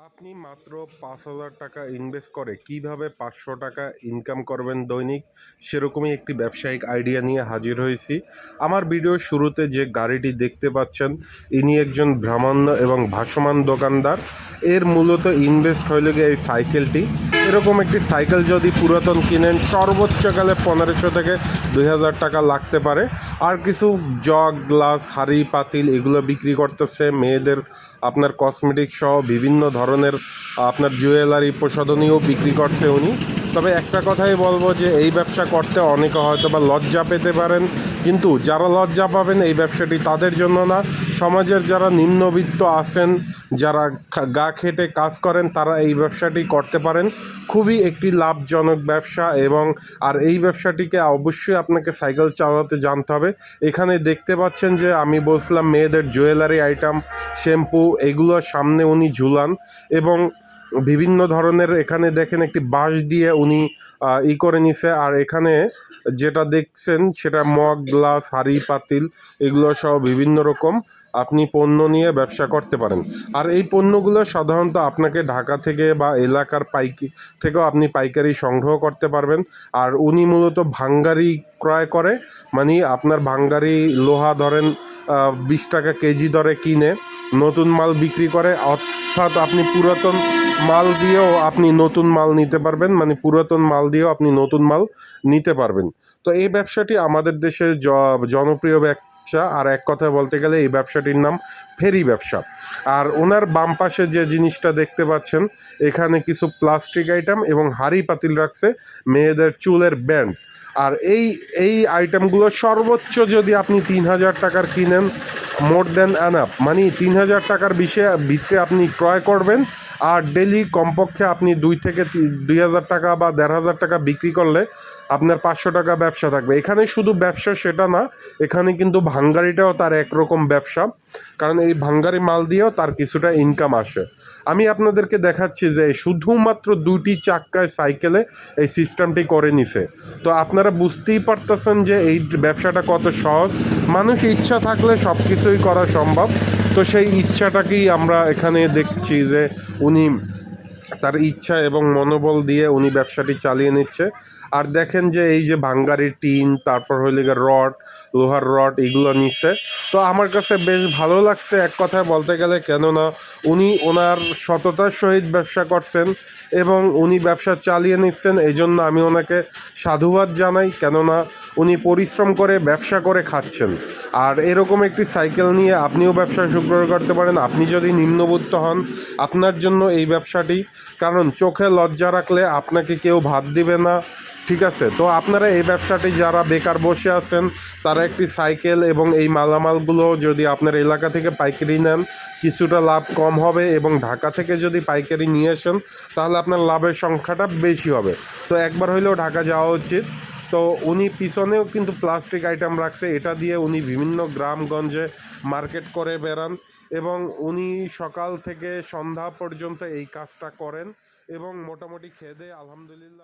আপনি মাত্র ৫,০০০ টাকা ইনভেস্ট করে কিভাবে ৫০০ টাকা ইনকাম করবেন দৈনিক, সেরকমই একটি ব্যবসায়িক আইডিয়া নিয়ে হাজির হয়েছি। আমার ভিডিওর শুরুতে যে গাড়িটি দেখতে পাচ্ছেন, ইনি একজন ভ্রাম্যমাণ এবং ভাসমান দোকানদার। এর মূলত ইনভেস্ট হইলে গিয়ে এই সাইকেলটি। এরকম একটি সাইকেল যদি পুরাতন কিনেন সর্বোচ্চ গেলে ১৫০০ থেকে ২,০০০ টাকা লাগতে পারে। আর কিছু জগ, গ্লাস, হাঁড়ি, পাতিল এগুলো বিক্রি করতেছে। মেয়েদের আপনার কসমেটিক সহ বিভিন্ন ধরনের আপনার জুয়েলারি প্রসাধনীও বিক্রি করছে উনি। তবে একটা কথাই বলবো যে এই ব্যবসা করতে অনেকে হয়তো বা লজ্জা পেতে পারেন, কিন্তু যারা লজ্জা পাবেন এই ব্যবসাটি তাদের জন্য না। সমাজের যারা নিম্নবিত্ত আছেন, যারা গা খেটে কাজ করেন, তারা এই ব্যবসাটি করতে পারেন। খুবই একটি লাভজনক ব্যবসা। এবং আর এই ব্যবসাটিকে অবশ্যই আপনাকে সাইকেল চালাতে জানতে হবে। এখানে দেখতে পাচ্ছেন যে আমি বলছিলাম মেয়েদের জুয়েলারি আইটেম, শ্যাম্পু এগুলো সামনে উনি ঝুলান। এবং বিভিন্ন ধরনের এখানে দেখেন একটি বাঁশ দিয়ে উনি করে নিছে। আর এখানে যেটা দেখছেন সেটা মগ, গ্লাস, হাঁড়ি, পাতিল এগুলো সহ বিভিন্ন রকম আপনি পণ্য নিয়ে ব্যবসা করতে পারেন। আর এই পণ্যগুলো সাধারণত আপনাকে ঢাকা থেকে বা এলাকার থেকেও আপনি পাইকারি সংগ্রহ করতে পারবেন। আর উনি মূলত ভাঙ্গারি ক্রয় করে, মানে আপনার ভাঙ্গারি লোহা ধরেন ২০ টাকা কেজি দরে কিনে নতুন মাল বিক্রি করে। অর্থাৎ আপনি পুরাতন মাল দিয়েও আপনি নতুন মাল নিতে পারবেন, মানে পুরাতন মাল দিয়েও আপনি নতুন মাল নিতে পারবেন। তো এই ব্যবসাটি আমাদের দেশে জনপ্রিয় ব্যবসা। আর এক কথায় বলতে গেলে এই ব্যবসাটির নাম ফেরি ব্যবসা। আর ওনার বাম পাশে যে জিনিসটা দেখতে পাচ্ছেন, এখানে কিছু প্লাস্টিক আইটেম এবং হাঁড়ি পাতিল রাখছে, মেয়েদের চুলের ব্যান্ড। আর এই আইটেমগুলো সর্বোচ্চ যদি আপনি ৩,০০০ টাকার কিনেন, মোর দ্যান অ্যানাফ, মানে ৩,০০০ টাকার ভিতরে আপনি ক্রয় করবেন। আর ডেলি কমপক্ষে আপনি ২,০০০ টাকা বা ১,৫০০ টাকা বিক্রি করলে আপনার ৫০০ টাকা ব্যবসা থাকবে। এখানে শুধু ব্যবসা সেটা না, এখানে কিন্তু ভাঙ্গারিটাও তার একরকম ব্যবসা, কারণ এই ভাঙ্গারি মাল দিয়েও তার কিছুটা ইনকাম আসে। আমি আপনাদেরকে দেখাচ্ছি যে শুধুমাত্র ২টি চাক্কায় সাইকেলে এই সিস্টেমটি করে নিছে। তো আপনারা বুঝতেই পারতেছেন যে এই ব্যবসাটা কত সহজ। মানুষ ইচ্ছা থাকলে সব কিছুই করা সম্ভব। তো সেই ইচ্ছাটাকেই আমরা এখানে দেখছি যে উনি তার ইচ্ছা এবং মনোবল দিয়ে উনি ব্যবসাটি চালিয়ে নিচ্ছে। আর দেখেন যে এই যে ভাঙ্গারির টিন, তারপর হইলে গিয়ে রড, লোহার রড এগুলো নিচ্ছে। তো আমার কাছে বেশ ভালো লাগছে এক কথায় বলতে গেলে, কেননা উনি ওনার সততার সহিত ব্যবসা করছেন এবং উনি ব্যবসা চালিয়ে নিচ্ছেন। এই জন্য আমি ওনাকে সাধুবাদ জানাই, কেননা উনি পরিশ্রম করে ব্যবসা করে খাচ্ছেন। আর এরকম একটি সাইকেল নিয়ে আপনিও ব্যবসা শুরু করতে পারেন। আপনি যদি নিম্নবিত্ত হন, আপনার জন্য এই ব্যবসাটি, কারণ চোখে লজ্জা রাখলে আপনাকে কেউ ভাত দিবে না, ঠিক আছে? তো আপনারা এই ব্যবসাটি যারা বেকার বসে আছেন, তারা একটি সাইকেল এবং এই মালামালগুলো যদি আপনার এলাকা থেকে পাইকারি নেন, কিছুটা লাভ কম হবে। এবং ঢাকা থেকে যদি পাইকারি নিয়ে আসেন, তাহলে আপনার লাভের সংখ্যাটা বেশি হবে। তো একবার হইলেও ঢাকা যাওয়া উচিত। তো উনি পিছনেও কিন্তু প্লাস্টিক আইটেম রাখছে, এটা দিয়ে উনি বিভিন্ন গ্রামগঞ্জে মার্কেট করে বেড়ান। এবং উনি সকাল থেকে সন্ধ্যা পর্যন্ত এই কাজটা করেন এবং মোটামুটি খেয়ে দেয়ে আলহামদুলিল্লাহ।